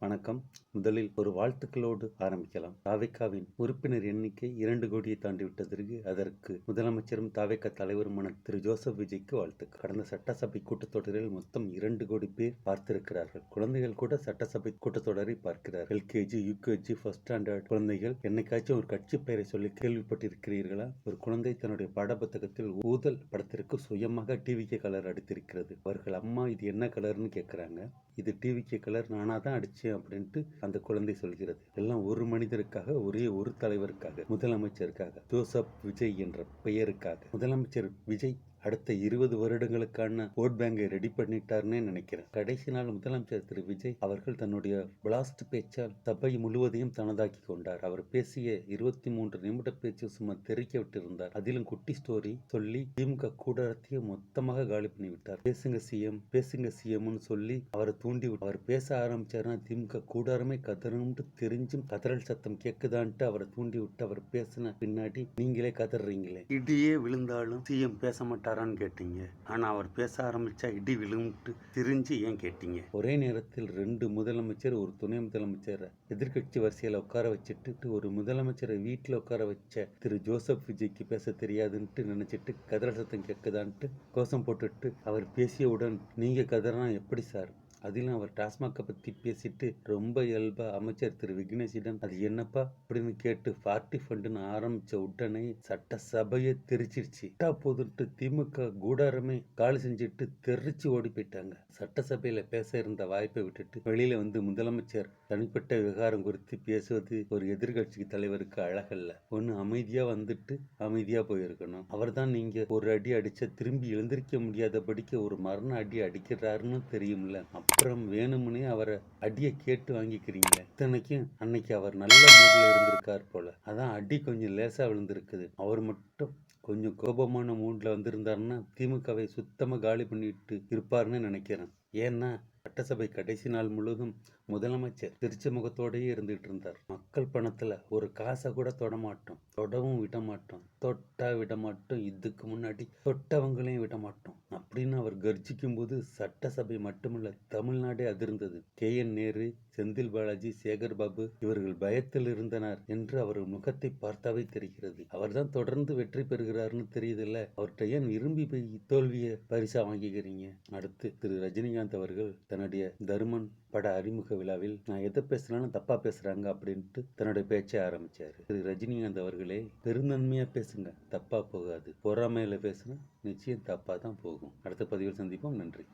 வணக்கம். முதலில் ஒரு வாழ்த்துக்களோடு ஆரம்பிக்கலாம். தாவேக்காவின் உறுப்பினர் எண்ணிக்கை 2 கோடியை தாண்டிவிட்டதற்கு அதற்கு முதலமைச்சரும் தாவேக்கா தலைவருமான திரு ஜோசப் விஜய்க்கு வாழ்த்துக்கள். கடந்த சட்டசபை கூட்டத்தொடரில் மொத்தம் 2 கோடி பேர் பார்த்திருக்கிறார்கள். குழந்தைகள் கூட சட்டசபை கூட்டத்தொடரை பார்க்கிறார்கள். எல்கேஜி, யூகேஜி, ஃபர்ஸ்ட் ஸ்டாண்டர்ட் குழந்தைகள். என்னைக்காச்சும் ஒரு கட்சி பெயரை சொல்லி கேள்விப்பட்டிருக்கிறீர்களா? ஒரு குழந்தை தன்னுடைய பாடப்புத்தகத்தில் ஊதல் படத்திற்கு சுயமாக டிவிகே கலர் அடித்திருக்கிறது. அவர்கள் அம்மா இது என்ன கலர்னு கேட்கிறாங்க. இது டிவிகே கலர், நானா தான் அடிச்சேன் அப்படின்ட்டு அந்த குழந்தை சொல்கிறது. எல்லாம் ஒரு மனிதருக்காக, ஒரே ஒரு தலைவருக்காக, முதலமைச்சருக்காக, ஜோசப் விஜய் என்ற பெயருக்காக. முதலமைச்சர் விஜய் அடுத்த 20 வருடங்களுக்கான ஓட் பேங்கை ரெடி பண்ணிட்டாருன்னே நினைக்கிறேன். கடைசி நாள் முதலமைச்சர் திரு விஜய் அவர்கள் தன்னுடைய பிளாஸ்ட் பேச்சால் சபை முழுவதையும் தனதாக்கி கொண்டார். அவர் பேசிய 23 நிமிட பேச்சு சும்மா தெறிக்க விட்டிருந்தார். அதிலும் குட்டி ஸ்டோரி சொல்லி திமுக கூட்டத்தையும் மொத்தமாக காலி பண்ணிவிட்டார். பேசுங்க சிஎம், பேசுங்க சிஎம்னு சொல்லி அவரை தூண்டி அவர் பேச ஆரம்பிச்சாருன்னா திமுக கூடாரமே கதறும்னு தெரிஞ்சும் கதறல் சத்தம் கேட்குதான்ட்டு அவரை தூண்டி விட்டு அவர் பேசின பின்னாடி நீங்களே கதறீங்களே. இடியே விழுந்தாலும் சிஎம் பேச மாட்டாரான்னு கேட்டீங்க. ஆனா அவர் பேச ஆரம்பிச்சா இடி விழுந்துட்டு திரிஞ்சு ஏன் கேட்டீங்க? ஒரே நேரத்தில் 2 முதலமைச்சர், ஒரு துணை முதலமைச்சர் எதிர்கட்சி வரிசையில உட்கார வச்சுட்டு ஒரு முதலமைச்சரை வீட்டுல உட்கார வச்ச திரு ஜோசப் விஜய்க்கு பேச தெரியாதுன்ட்டு நினைச்சிட்டு கதறல் சத்தம் கேட்குதான்ட்டு கோஷம் போட்டுட்டு அவர் பேசியவுடன் நீங்க கதறினா எப்படி சார்? அதிலும் அவர் டாஸ்மாகை பற்றி பேசிட்டு ரொம்ப இயல்பா அமைச்சர் திரு விக்னேஷிடம் அது என்னப்பா அப்படின்னு கேட்டு பார்ட்டி ஃபண்டுன்னு ஆரம்பிச்ச உடனே சட்டசபையை தெரிச்சிருச்சு. போதுட்டு திமுக கூடாரமே காலி செஞ்சுட்டு தெரிச்சு ஓடி போயிட்டாங்க. சட்டசபையில பேச இருந்த வாய்ப்பை விட்டுட்டு வெளியில வந்து முதலமைச்சர் தனிப்பட்ட விவகாரம் குறித்து பேசுவது ஒரு எதிர்கட்சி தலைவருக்கு அழகல்ல. ஒன்னு அமைதியா வந்துட்டு அமைதியா போயிருக்கணும். அவர் தான் நீங்க ஒரு அடி அடிச்ச திரும்பி எழுந்திருக்க முடியாதபடிக்கு ஒரு மரண அடி அடிக்கிறாருன்னு தெரியும்ல. அப்புறம் வேணும்னே அவரை அடியை கேட்டு வாங்கிக்கிறீங்களே. இத்தனைக்கும் அன்னைக்கு அவர் நல்ல மூட்ல இருந்திருக்கார் போல. அதான் அடி கொஞ்சம் லேசா விழுந்திருக்குது. அவர் மட்டும் கொஞ்சம் கோபமான மூட்ல வந்திருந்தாருன்னா திமுகவை சுத்தமா காலி பண்ணிட்டு இருப்பாருன்னு நினைக்கிறேன். ஏன்னா சட்டசபை கடைசி நாள் முழுவதும் முதலமைச்சர் திருச்சி முகத்தோடயே இருந்துகிட்டு இருந்தார். மக்கள் பணத்துல ஒரு காசை கூட தொடமாட்டோம், தொடவும் விட மாட்டோம், தொட்டா விட மாட்டோம், இதுக்கு முன்னாடி தொட்டவங்களையும் விட மாட்டோம் அப்படின்னு அவர் கர்ஜிக்கும் போது சட்டசபை மட்டுமல்ல தமிழ்நாடே அதிர்ந்தது. KN நேரு, செந்தில் பாலாஜி, சேகர் பாபு இவர்கள் பயத்தில் இருந்தனர் என்று அவர் முகத்தை பார்த்தாவே தெரிகிறது. அவர்தான் தொடர்ந்து வெற்றி பெறுகிறார்னு தெரியுதுல்ல. அவர்கிட்ட ஏன் விரும்பி போய் தோல்வியை பரிசா வாங்கிக்கிறீங்க? அடுத்து திரு ரஜினிகாந்த் அவர்கள் தன்னுடைய தருமன் பட அறிமுக விழாவில் நான் எதை பேசுனாலும் தப்பா பேசுறாங்க அப்படின்ட்டு தன்னுடைய பேச்சை ஆரம்பிச்சாரு. திரு ரஜினிகாந்த் அவர்களே, பெருந்தன்மையா பேசுங்க, தப்பா போகாது. பொறாமையில பேசுனா நிச்சயம் தப்பா தான் போகும். அடுத்த பதிவில் சந்திப்போம். நன்றி.